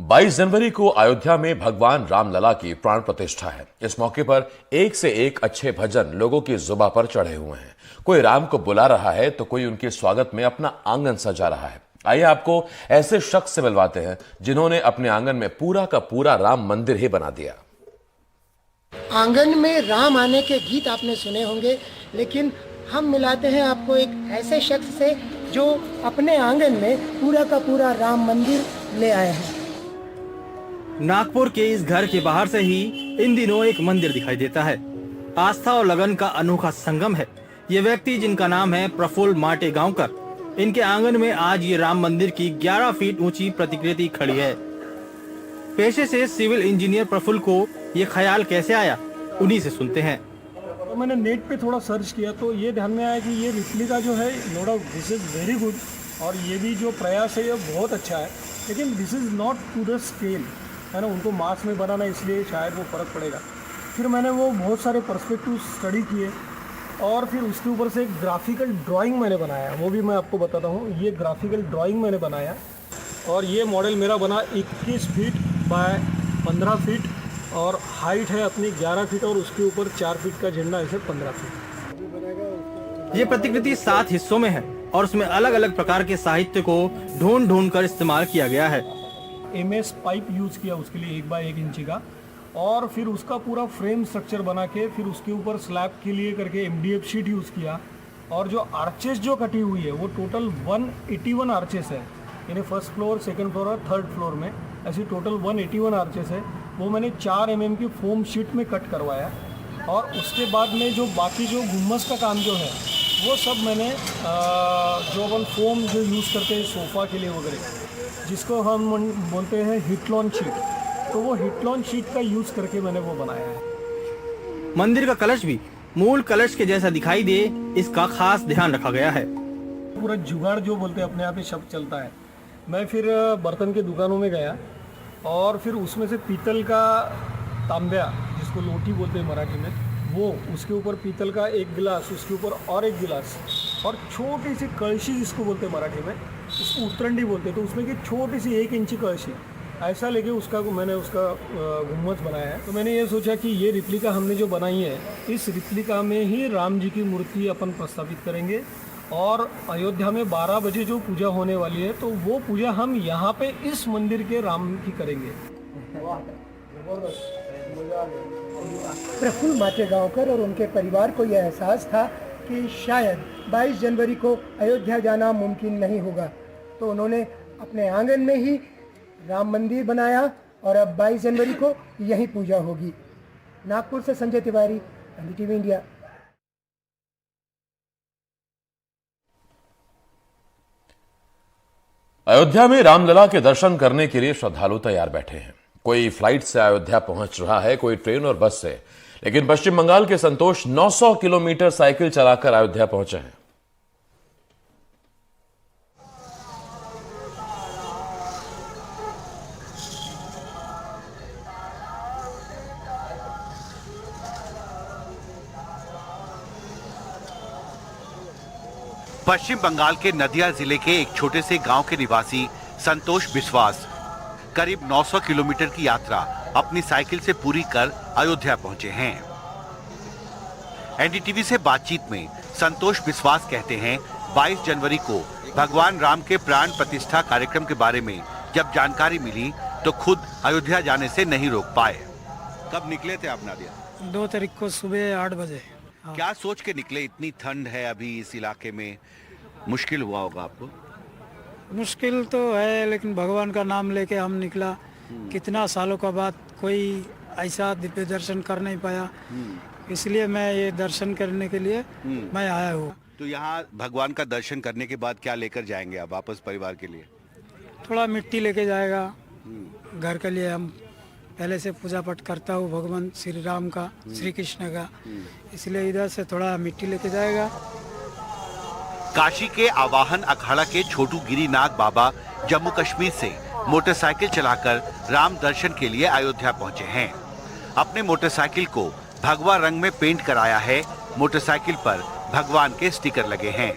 22 जनवरी को अयोध्या में भगवान रामलला की प्राण प्रतिष्ठा है। इस मौके पर एक से एक अच्छे भजन लोगों की जुबां पर चढ़े हुए हैं। कोई राम को बुला रहा है तो कोई उनके स्वागत में अपना आंगन सजा रहा है। आइए आपको ऐसे शख्स से मिलवाते हैं जिन्होंने अपने आंगन में पूरा का पूरा राम मंदिर ही बना दिया। आंगन में राम आने के गीत आपने सुने होंगे, लेकिन हम मिलाते हैं आपको एक ऐसे शख्स से जो अपने आंगन में पूरा का पूरा राम मंदिर ले आए हैं। नागपुर के इस घर के बाहर से ही इन दिनों एक मंदिर दिखाई देता है। आस्था और लगन का अनोखा संगम है। ये व्यक्ति जिनका नाम है प्रफुल्ल माटेगांवकर, इनके आंगन में आज ये राम मंदिर की 11 फीट ऊंची प्रतिकृति खड़ी है। पेशे से सिविल इंजीनियर प्रफुल्ल को ये ख्याल कैसे आया, उन्हीं से सुनते हैं। तो मैंने नेट पे थोड़ा सर्च किया तो ये ध्यान में आया कि ये रिप्लिका जो है no doubt this is very good और ये भी जो प्रयास है ये बहुत अच्छा है, लेकिन this is not to the scale, है ना। उनको मास में बनाना इसलिए शायद वो फ़र्क पड़ेगा। फिर मैंने वो बहुत सारे पर्सपेक्टिव स्टडी किए और फिर उसके ऊपर से एक ग्राफिकल ड्राइंग मैंने बनाया, वो भी मैं आपको बताता हूँ। ये ग्राफिकल ड्राइंग मैंने बनाया और ये मॉडल मेरा बना 21 फीट बाय 15 फीट और हाइट है अपनी 11 फीट और उसके ऊपर 4 फीट का झंडा ऐसे 15 फीट। ये प्रतिकृति 7 हिस्सों में है और उसमें अलग अलग प्रकार के साहित्य को ढूंढ ढूंढ कर इस्तेमाल किया गया है। MS पाइप यूज़ किया उसके लिए 1 बाय 1 इंची का, और फिर उसका पूरा फ्रेम स्ट्रक्चर बना के फिर उसके ऊपर स्लैब के लिए करके MDF शीट यूज़ किया। और जो आर्चेस जो कटी हुई है वो टोटल 181 आर्चेस है, यानी फर्स्ट फ्लोर, सेकंड फ्लोर और थर्ड फ्लोर में ऐसी टोटल 181 आर्चेस है। वो मैंने 4 mm की फोम शीट में कट करवाया और उसके बाद में जो बाकी जो गुम्बज का काम जो है वो सब मैंने जो अपन फोम जो यूज़ करते हैं सोफ़ा के लिए वगैरह, जिसको हम बोलते हैं हिटलॉन शीट, तो वो हिटलॉन शीट का यूज़ करके मैंने वो बनाया है। मंदिर का कलश भी मूल कलश के जैसा दिखाई दे, इसका खास ध्यान रखा गया है। पूरा जुगाड़ जो बोलते हैं अपने आप ही शब्द चलता है। मैं फिर बर्तन के दुकानों में गया और फिर उसमें से पीतल का तांब्या, जिसको लोटी बोलते हैं मराठी में, वो उसके ऊपर पीतल का एक गिलास, उसके ऊपर और एक गिलास और छोटी सी कलशी जिसको बोलते हैं मराठी में, उसको उतरंडी बोलते हैं, तो उसमें की छोटी सी 1 इंची कलशी ऐसा लेके उसका मैंने उसका गुम्बद बनाया है। तो मैंने ये सोचा कि ये रिप्लिका हमने जो बनाई है, इस रिप्लिका में ही राम जी की मूर्ति अपन प्रस्तावित करेंगे और अयोध्या में 12 बजे जो पूजा होने वाली है तो वो पूजा हम यहाँ पे इस मंदिर के राम की करेंगे। प्रफुल्ल माटेगांवकर और उनके परिवार को यह एहसास था कि शायद 22 जनवरी को अयोध्या जाना मुमकिन नहीं होगा, तो उन्होंने अपने आंगन में ही राम मंदिर बनाया और अब 22 जनवरी को यही पूजा होगी। नागपुर से संजय तिवारी, NDTV इंडिया। अयोध्या में रामलला के दर्शन करने के लिए श्रद्धालु तैयार बैठे हैं। कोई फ्लाइट से अयोध्या पहुंच रहा है, कोई ट्रेन और बस से, लेकिन पश्चिम बंगाल के संतोष 900 किलोमीटर साइकिल चलाकर अयोध्या पहुंचे हैं। पश्चिम बंगाल के नदिया जिले के एक छोटे से गांव के निवासी संतोष विश्वास करीब 900 किलोमीटर की यात्रा अपनी साइकिल से पूरी कर अयोध्या पहुंचे हैं। NDTV से बातचीत में संतोष विश्वास कहते हैं, 22 जनवरी को भगवान राम के प्राण प्रतिष्ठा कार्यक्रम के बारे में जब जानकारी मिली तो खुद अयोध्या जाने से नहीं रोक पाए। कब निकले थे आप नादिया? 2 तारीख को सुबह 8 बजे। क्या सोच के निकले? इतनी ठंड है अभी इस इलाके में, मुश्किल हुआ होगा आपको? मुश्किल तो है, लेकिन भगवान का नाम लेके हम निकला। कितना सालों का बाद कोई ऐसा दिव्य दर्शन कर नहीं पाया, इसलिए मैं ये दर्शन करने के लिए मैं आया हूँ। तो यहाँ भगवान का दर्शन करने के बाद क्या लेकर जाएंगे आप वापस परिवार के लिए? थोड़ा मिट्टी लेके जाएगा घर के लिए। हम पहले से पूजा पाठ करता हूँ भगवान श्री राम का, श्री कृष्ण का, इसलिए इधर से थोड़ा मिट्टी लेके जाएगा। काशी के आवाहन अखाड़ा के छोटू गिरिनाथ बाबा जम्मू कश्मीर से मोटरसाइकिल चलाकर राम दर्शन के लिए अयोध्या पहुंचे हैं। अपने मोटरसाइकिल को भगवा रंग में पेंट कराया है। मोटरसाइकिल पर भगवान के स्टिकर लगे हैं।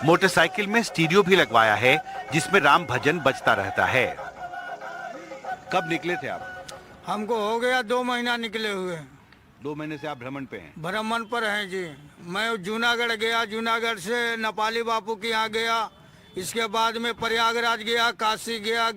मोटरसाइकिल में स्टीरियो भी लगवाया है जिसमें राम भजन बजता रहता है। कब निकले थे आप? हमको हो गया 2 महीना निकले हुए। 2 महीने से आप भ्रमण पे हैं? भ्रमण पर हैं जी। मैं जूनागढ़ गया, जूनागढ़ से नेपाली बापू के यहाँ गया, इसके बाद में प्रयागराज गया, काशी गया,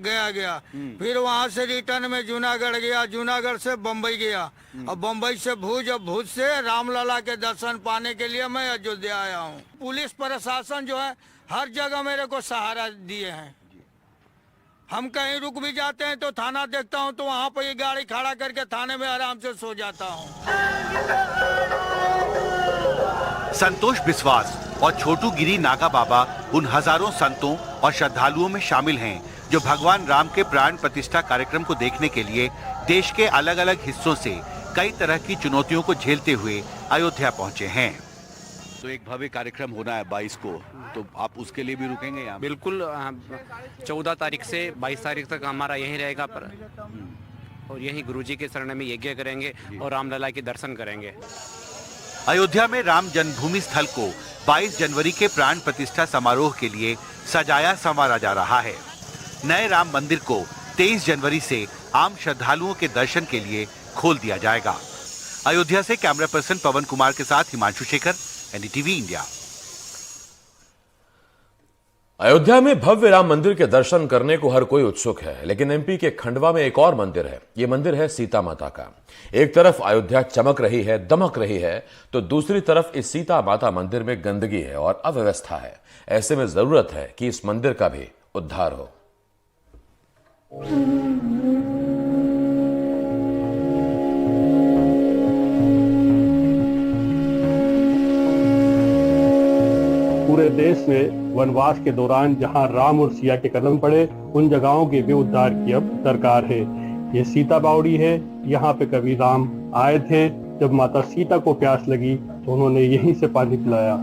फिर वहाँ से रिटर्न में जूनागढ़ गया, जूनागढ़ से बम्बई गया, और बम्बई से भुज, और भुज से रामलला के दर्शन पाने के लिए मैं अयोध्या आया हूँ। पुलिस प्रशासन जो है हर जगह मेरे को सहारा दिए हैं। हम कहीं रुक भी जाते हैं तो थाना देखता हूँ तो वहाँ पर ये गाड़ी खड़ा करके थाने में आराम से सो जाता हूँ। संतोष बिस्वास और छोटू गिरी नागा बाबा उन हजारों संतों और श्रद्धालुओं में शामिल हैं जो भगवान राम के प्राण प्रतिष्ठा कार्यक्रम को देखने के लिए देश के अलग अलग हिस्सों से कई तरह की चुनौतियों को झेलते हुए अयोध्या पहुंचे हैं। तो एक भव्य कार्यक्रम होना है 22 को, तो आप उसके लिए भी रुकेंगे यहाँ? बिल्कुल, 14 तारीख से 22 तारीख तक हमारा यहीं रहेगा पर और यहीं गुरुजी के शरण में यज्ञ करेंगे और रामलला के दर्शन करेंगे। अयोध्या में राम जन्मभूमि स्थल को 22 जनवरी के प्राण प्रतिष्ठा समारोह के लिए सजाया संवारा जा रहा है। नए राम मंदिर को 23 जनवरी से आम श्रद्धालुओं के दर्शन के लिए खोल दिया जाएगा। अयोध्या से कैमरा पर्सन पवन कुमार के साथ हिमांशु शेखर, एनडीटीवी इंडिया। अयोध्या में भव्य राम मंदिर के दर्शन करने को हर कोई उत्सुक है, लेकिन एमपी के खंडवा में एक और मंदिर है। ये मंदिर है सीता माता का। एक तरफ अयोध्या चमक रही है, दमक रही है, तो दूसरी तरफ इस सीता माता मंदिर में गंदगी है और अव्यवस्था है। ऐसे में जरूरत है कि इस मंदिर का भी उद्धार हो। पूरे देश में वनवास के दौरान जहां राम और सिया के कदम पड़े, उन जगहों के भी उद्धार की अब दरकार है। ये सीता बावड़ी है। यहाँ पे कभी राम आए थे। जब माता सीता को प्यास लगी तो उन्होंने यहीं से पानी पिलाया।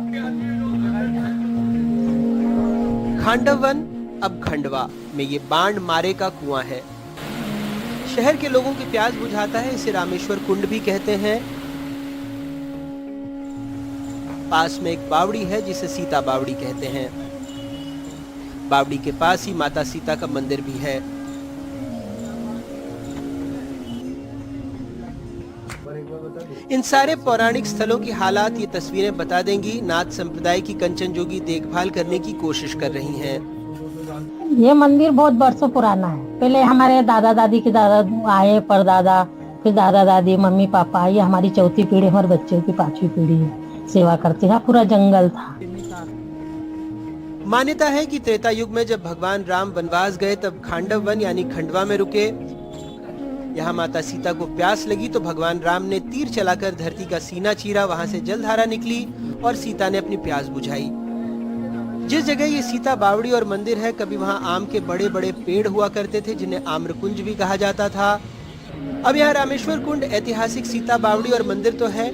खांडव वन अब खंडवा में ये बाण मारे का कुआं है। शहर के लोगों की प्यास बुझाता है। इसे रामेश्वर कुंड भी कहते हैं। पास में एक बावड़ी है जिसे सीता बावड़ी कहते हैं। बावड़ी के पास ही माता सीता का मंदिर भी है। इन सारे पौराणिक स्थलों की हालात ये तस्वीरें बता देंगी। नाथ संप्रदाय की कंचनजोगी देखभाल करने की कोशिश कर रही हैं। ये मंदिर बहुत बरसों पुराना है। पहले हमारे दादा दादी के दादा आए, परदादा, फिर दादा दादी, मम्मी पापा, ये हमारी चौथी पीढ़ी और बच्चों की 5वीं पीढ़ी सेवा करते हैं। पूरा जंगल था। मान्यता है कि त्रेता युग में जब भगवान राम वनवास गए तब खांडव वन यानी खंडवा में रुके। यहाँ माता सीता को प्यास लगी तो भगवान राम ने तीर चलाकर धरती का सीना चीरा। वहाँ से जलधारा निकली और सीता ने अपनी प्यास बुझाई। जिस जगह ये सीता बावड़ी और मंदिर है, कभी वहाँ आम के बड़े बड़े पेड़ हुआ करते थे जिन्हें आम्रकुंज भी कहा जाता था। अब यहाँ रामेश्वर कुंड ऐतिहासिक सीता बावड़ी और मंदिर तो है,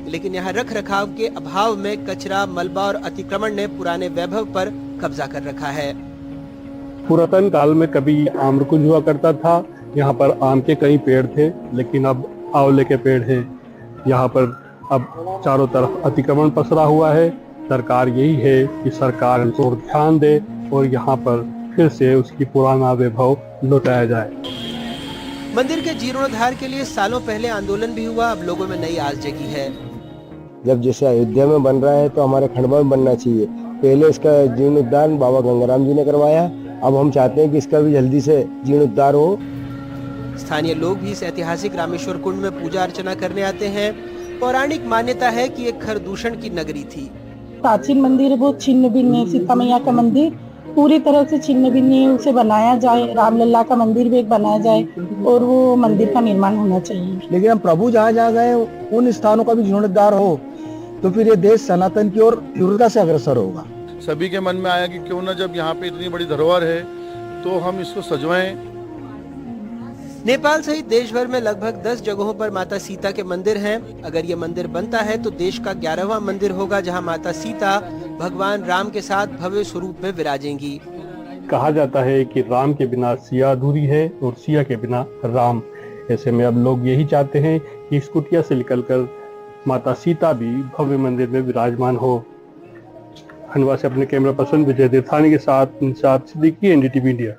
लेकिन यहाँ रख रखाव के अभाव में कचरा, मलबा और अतिक्रमण ने पुराने वैभव पर कब्जा कर रखा है। पुरातन काल में कभी आम्रकुंज हुआ करता था। यहाँ पर आम के कई पेड़ थे, लेकिन अब आंवले के पेड़ हैं। यहाँ पर अब चारों तरफ अतिक्रमण पसरा हुआ है। सरकार यही है कि सरकार इस ओर ध्यान दे और यहाँ पर फिर से उसकी पुराना वैभव लौटाया जाए। मंदिर के जीर्णोद्धार के लिए सालों पहले आंदोलन भी हुआ। अब लोगों में नई आस जगी है। जब जैसे अयोध्या में बन रहा है तो हमारे खंडवा में बनना चाहिए। पहले इसका जीर्णोद्धार बाबा गंगाराम जी ने करवाया। अब हम चाहते हैं कि इसका भी जल्दी से जीर्णोद्धार हो। स्थानीय लोग भी इस ऐतिहासिक रामेश्वर कुंड में पूजा अर्चना करने आते हैं। पौराणिक मान्यता है कि एक खरदूषण की नगरी थी। प्राचीन मंदिर वो छिन्न भिन्न, सीता मैया का मंदिर पूरी तरह से छिन्न भिन्न उसे बनाया जाए। रामलला का मंदिर भी एक बनाया जाए और वो मंदिर का निर्माण होना चाहिए। लेकिन हम प्रभु जहाँ जहाँ गए उन स्थानों का भी जीर्णोद्धार हो तो फिर ये देश सनातन की ओर तीव्रता से अग्रसर होगा। सभी के मन में आया कि क्यों न, जब यहाँ पे इतनी बड़ी धरोहर है तो हम इसको सजवाएं। नेपाल सहित देश भर में लगभग 10 जगहों पर माता सीता के मंदिर हैं। अगर ये मंदिर बनता है तो देश का 11वां मंदिर होगा जहां माता सीता भगवान राम के साथ भव्य स्वरूप में विराजेंगी। कहा जाता है कि राम के बिना सिया अधूरी है और सिया के बिना राम। ऐसे में अब लोग यही चाहते हैं कि इस कुटिया से निकलकर माता सीता भी भव्य मंदिर में विराजमान हो। खंडवा से अपने कैमरा पर्सन विजय देवथानी के साथ सिद्दीकी, NDTV इंडिया।